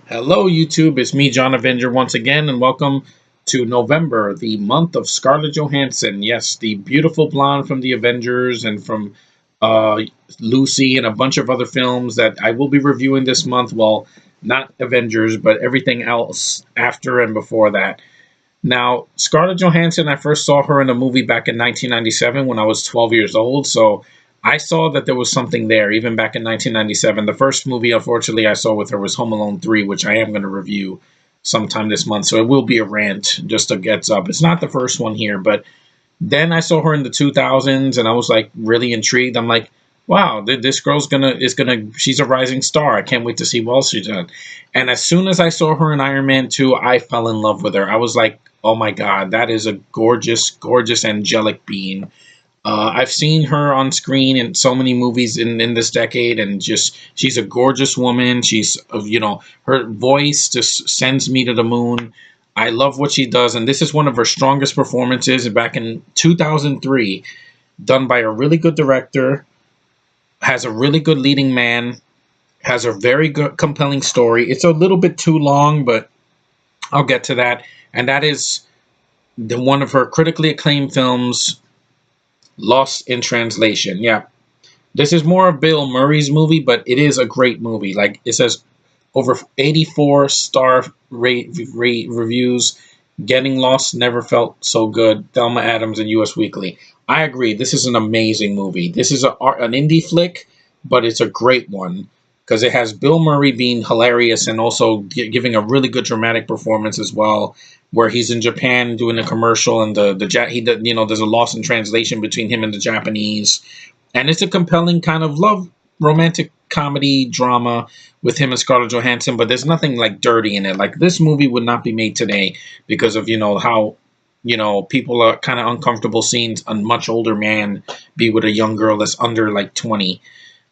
Hello, YouTube. It's me, John Avenger, once again, and welcome to November, the month of Scarlett Johansson. Yes, the beautiful blonde from the Avengers and from uh, Lucy and a bunch of other films that I will be reviewing this month. Well, not Avengers, but everything else after and before that. Now, Scarlett Johansson, I first saw her in a movie back in 1997 when I was 12 years old. So I saw that there was something there even back in 1997. The first movie, unfortunately, I saw with her was Home Alone 3, which I am going to review sometime this month. So it will be a rant, just a gets up. It's not the first one here, but then I saw her in the 2000s and I was like really intrigued. I'm like, wow, this girl's she's a rising star. I can't wait to see what else she's done. And as soon as I saw her in Iron Man 2, I fell in love with her. I was like, oh my God, that is a gorgeous, gorgeous, angelic being. I've seen her on screen in so many movies in this decade, and just she's a gorgeous woman. Her voice just sends me to the moon. I love what she does, and this is one of her strongest performances back in 2003, done by a really good director, has a really good leading man, has a very good, compelling story. It's a little bit too long, but I'll get to that. And that is one of her critically acclaimed films, Lost in Translation. Yeah, this is more of Bill Murray's movie, but it is a great movie. Like it says, over 84 star reviews. Getting Lost never felt so good. Thelma Adams and U.S. Weekly. I agree. This is an amazing movie. This is an indie flick, but it's a great one because it has Bill Murray being hilarious and also giving a really good dramatic performance as well. Where he's in Japan doing a commercial and there's a loss in translation between him and the Japanese, and it's a compelling kind of love romantic comedy drama with him and Scarlett Johansson, but there's nothing like dirty in it. Like this movie would not be made today because of how people are kind of uncomfortable seeing a much older man be with a young girl that's under like 20.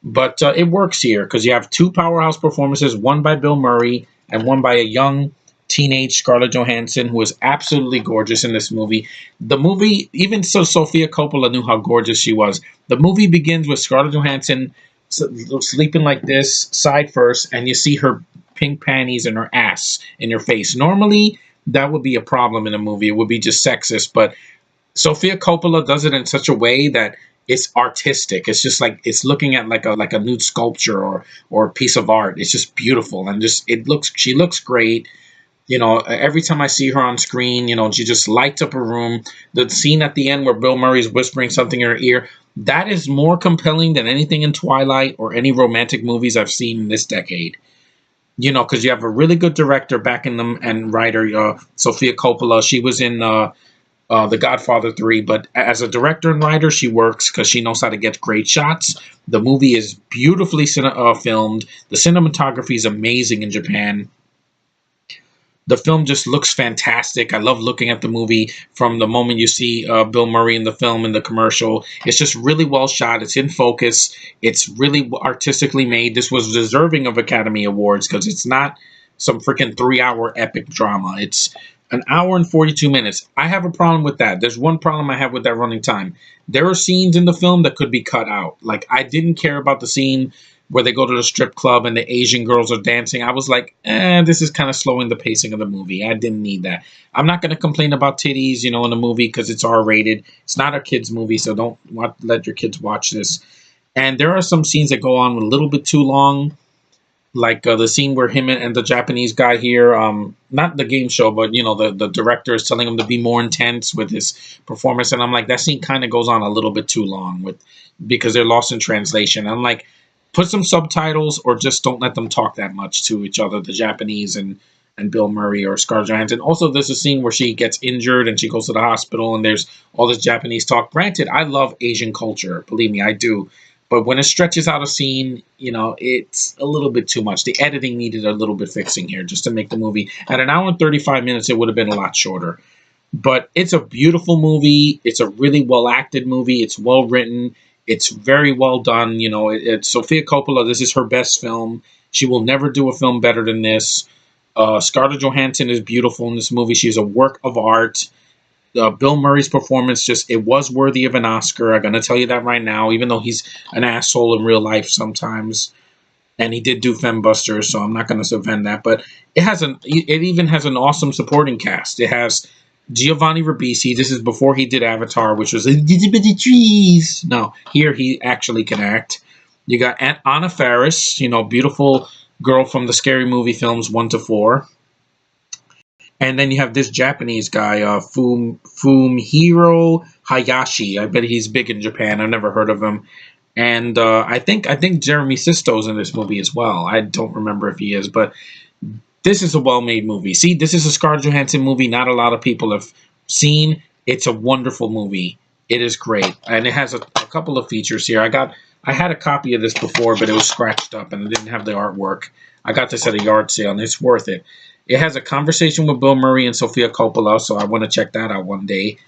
But it works here because you have two powerhouse performances, one by Bill Murray and one by a young teenage Scarlett Johansson, who is absolutely gorgeous in this movie. The movie, even so, Sofia Coppola knew how gorgeous she was. The movie begins with Scarlett Johansson sleeping like this, side first, and you see her pink panties and her ass in your face. Normally, that would be a problem in a movie. It would be just sexist, but Sofia Coppola does it in such a way that it's artistic. It's just like it's looking at like a nude sculpture or a piece of art. It's just beautiful and just she looks great. Every time I see her on screen, she just lights up a room. The scene at the end where Bill Murray's whispering something in her ear, that is more compelling than anything in Twilight or any romantic movies I've seen in this decade. Because you have a really good director backing them and writer, Sofia Coppola. She was in The Godfather 3, but as a director and writer, she works because she knows how to get great shots. The movie is beautifully filmed. The cinematography is amazing in Japan. The film just looks fantastic. I love looking at the movie from the moment you see Bill Murray in the film in the commercial. It's just really well shot. It's in focus. It's really artistically made. This was deserving of Academy Awards because it's not some freaking 3-hour epic drama. It's an hour and 42 minutes. I have a problem with that. There's one problem I have with that running time. There are scenes in the film that could be cut out. Like, I didn't care about the scene where they go to the strip club and the Asian girls are dancing. I was like, this is kind of slowing the pacing of the movie. I didn't need that. I'm not going to complain about titties, in the movie because it's R-rated. It's not a kid's movie, so don't let your kids watch this. And there are some scenes that go on a little bit too long, like the scene where him and the Japanese guy here, not the game show, but, the director is telling him to be more intense with his performance. And I'm like, that scene kind of goes on a little bit too long because they're lost in translation. I'm like, put some subtitles or just don't let them talk that much to each other, the Japanese and Bill Murray or Scarlett Johansson. Also, there's a scene where she gets injured and she goes to the hospital and there's all this Japanese talk. Granted, I love Asian culture. Believe me, I do. But when it stretches out a scene, it's a little bit too much. The editing needed a little bit fixing here just to make the movie. At an hour and 35 minutes, it would have been a lot shorter. But it's a beautiful movie. It's a really well-acted movie. It's well-written. It's very well done. It's Sofia Coppola. This is her best film. She will never do a film better than this. Scarlett Johansson is beautiful in this movie. She's a work of art. Bill Murray's performance it was worthy of an Oscar. I'm going to tell you that right now, even though he's an asshole in real life sometimes. and he did do Fembusters, so I'm not going to defend that. But it even has an awesome supporting cast. It has Giovanni Ribisi. This is before he did Avatar, which was itty bitty trees. No, here he actually can act. You got Anna Faris, beautiful girl from the Scary Movie films 1 to 4. And then you have this Japanese guy, Fumihiro Hayashi. I bet he's big in Japan. I've never heard of him. And I think Jeremy Sisto's in this movie as well. I don't remember if he is, but this is a well-made movie. See, this is a Scarlett Johansson movie not a lot of people have seen. It's a wonderful movie. It is great, and it has a couple of features here. I had a copy of this before, but it was scratched up and it didn't have the artwork. I got this at a yard sale, and it's worth it. It has a conversation with Bill Murray and Sofia Coppola, so I want to check that out one day.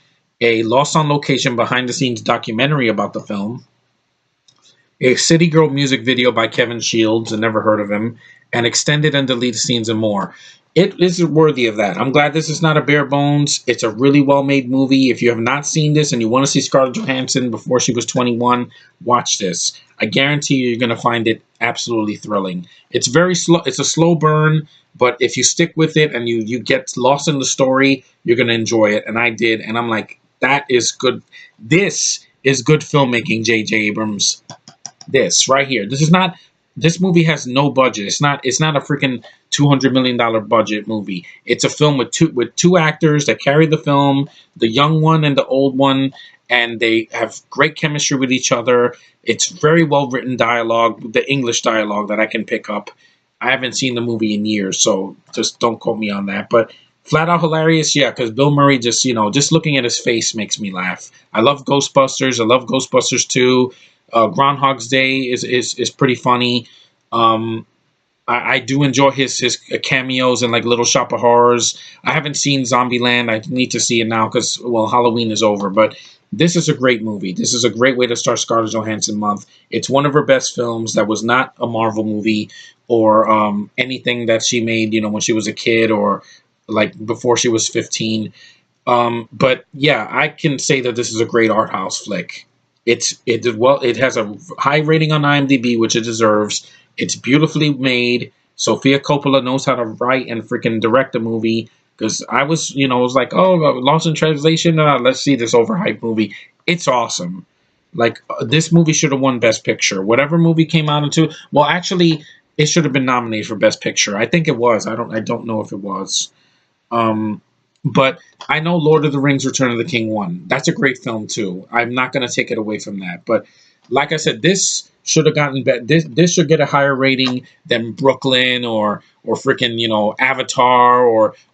A Lost on Location behind-the-scenes documentary about the film. A City Girl music video by Kevin Shields, I never heard of him, and extended and deleted scenes and more. It is worthy of that. I'm glad this is not a bare bones. It's a really well-made movie. If you have not seen this and you want to see Scarlett Johansson before she was 21, watch this. I guarantee you're going to find it absolutely thrilling. It's very slow. It's a slow burn, but if you stick with it and you get lost in the story, you're going to enjoy it. And I did, and I'm like, that is good. This is good filmmaking, J.J. Abrams. This right here. This movie has no budget. It's not a freaking $200 million budget movie. It's a film with two actors that carry the film, the young one and the old one, and they have great chemistry with each other. It's very well written dialogue, the English dialogue that I can pick up. I haven't seen the movie in years, so just don't quote me on that. But flat out hilarious, yeah, because Bill Murray just looking at his face makes me laugh. I love Ghostbusters. I love Ghostbusters 2. Groundhog's Day is pretty funny. I do enjoy his cameos and like Little Shop of Horrors. I haven't seen Zombieland. I need to see it now because Halloween is over. But this is a great movie. This is a great way to start Scarlett Johansson month. It's one of her best films that was not a Marvel movie or anything that she made when she was a kid or like before she was 15. But yeah, I can say that this is a great art house flick. It has a high rating on IMDb, which it deserves. It's beautifully made. Sofia Coppola knows how to write and freaking direct a movie. Because I was like, oh, Lost in Translation. Let's see this overhyped movie. It's awesome. Like this movie should have won Best Picture. Whatever movie came out into, well, actually, it should have been nominated for Best Picture. I think it was. I don't know if it was. But I know Lord of the Rings Return of the King won. That's a great film, too. I'm not going to take it away from that. But like I said, this should have gotten better. This should get a higher rating than Brooklyn or freaking, Avatar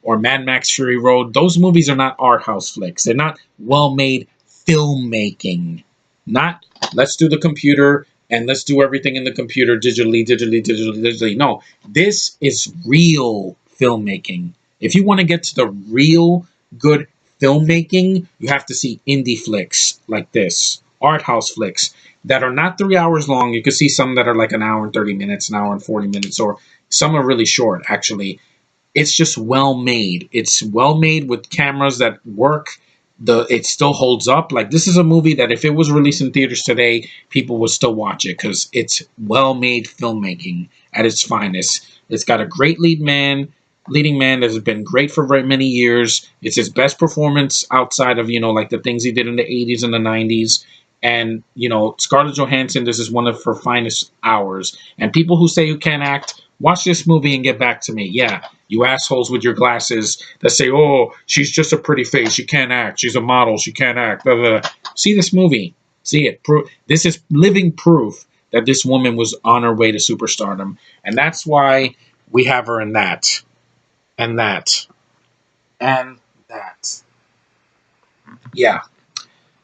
or Mad Max Fury Road. Those movies are not art house flicks. They're not well-made filmmaking. Not, let's do the computer and let's do everything in the computer digitally. No, this is real filmmaking. If you want to get to the real good filmmaking, you have to see indie flicks like this, art house flicks that are not 3 hours long. You can see some that are like an hour and 30 minutes, an hour and 40 minutes, or some are really short, actually. It's just well made. It's well made with cameras that work. It still holds up. Like, this is a movie that if it was released in theaters today, people would still watch it because it's well made filmmaking at its finest. It's got a great leading man that has been great for very many years. It's his best performance outside of, like the things he did in the 80s and the 90s. And, Scarlett Johansson, this is one of her finest hours. And people who say you can't act, watch this movie and get back to me. Yeah, you assholes with your glasses that say, oh, she's just a pretty face. She can't act. She's a model. She can't act. Blah, blah, blah. See this movie. See it. This is living proof that this woman was on her way to superstardom. And that's why we have her in that. And that. And that. Yeah.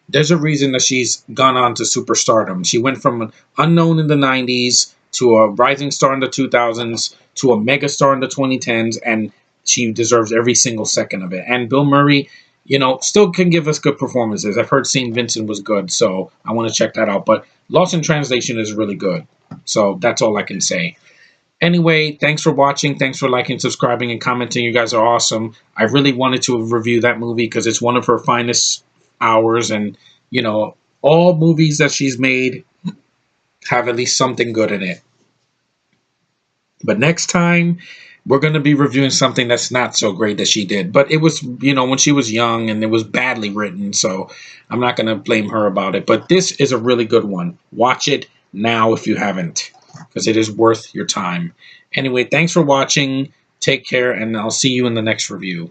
There's a reason that she's gone on to superstardom. She went from an unknown in the 90s to a rising star in the 2000s to a megastar in the 2010s, and she deserves every single second of it. And Bill Murray, still can give us good performances. I've heard St. Vincent was good, so I want to check that out. But Lost in Translation is really good. So that's all I can say. Anyway, thanks for watching. Thanks for liking, subscribing, and commenting. You guys are awesome. I really wanted to review that movie because it's one of her finest hours. And, all movies that she's made have at least something good in it. But next time, we're going to be reviewing something that's not so great that she did. But it was, you know, when she was young and it was badly written. So I'm not going to blame her about it. But this is a really good one. Watch it now if you haven't, because it is worth your time. Anyway, thanks for watching. Take care, and I'll see you in the next review.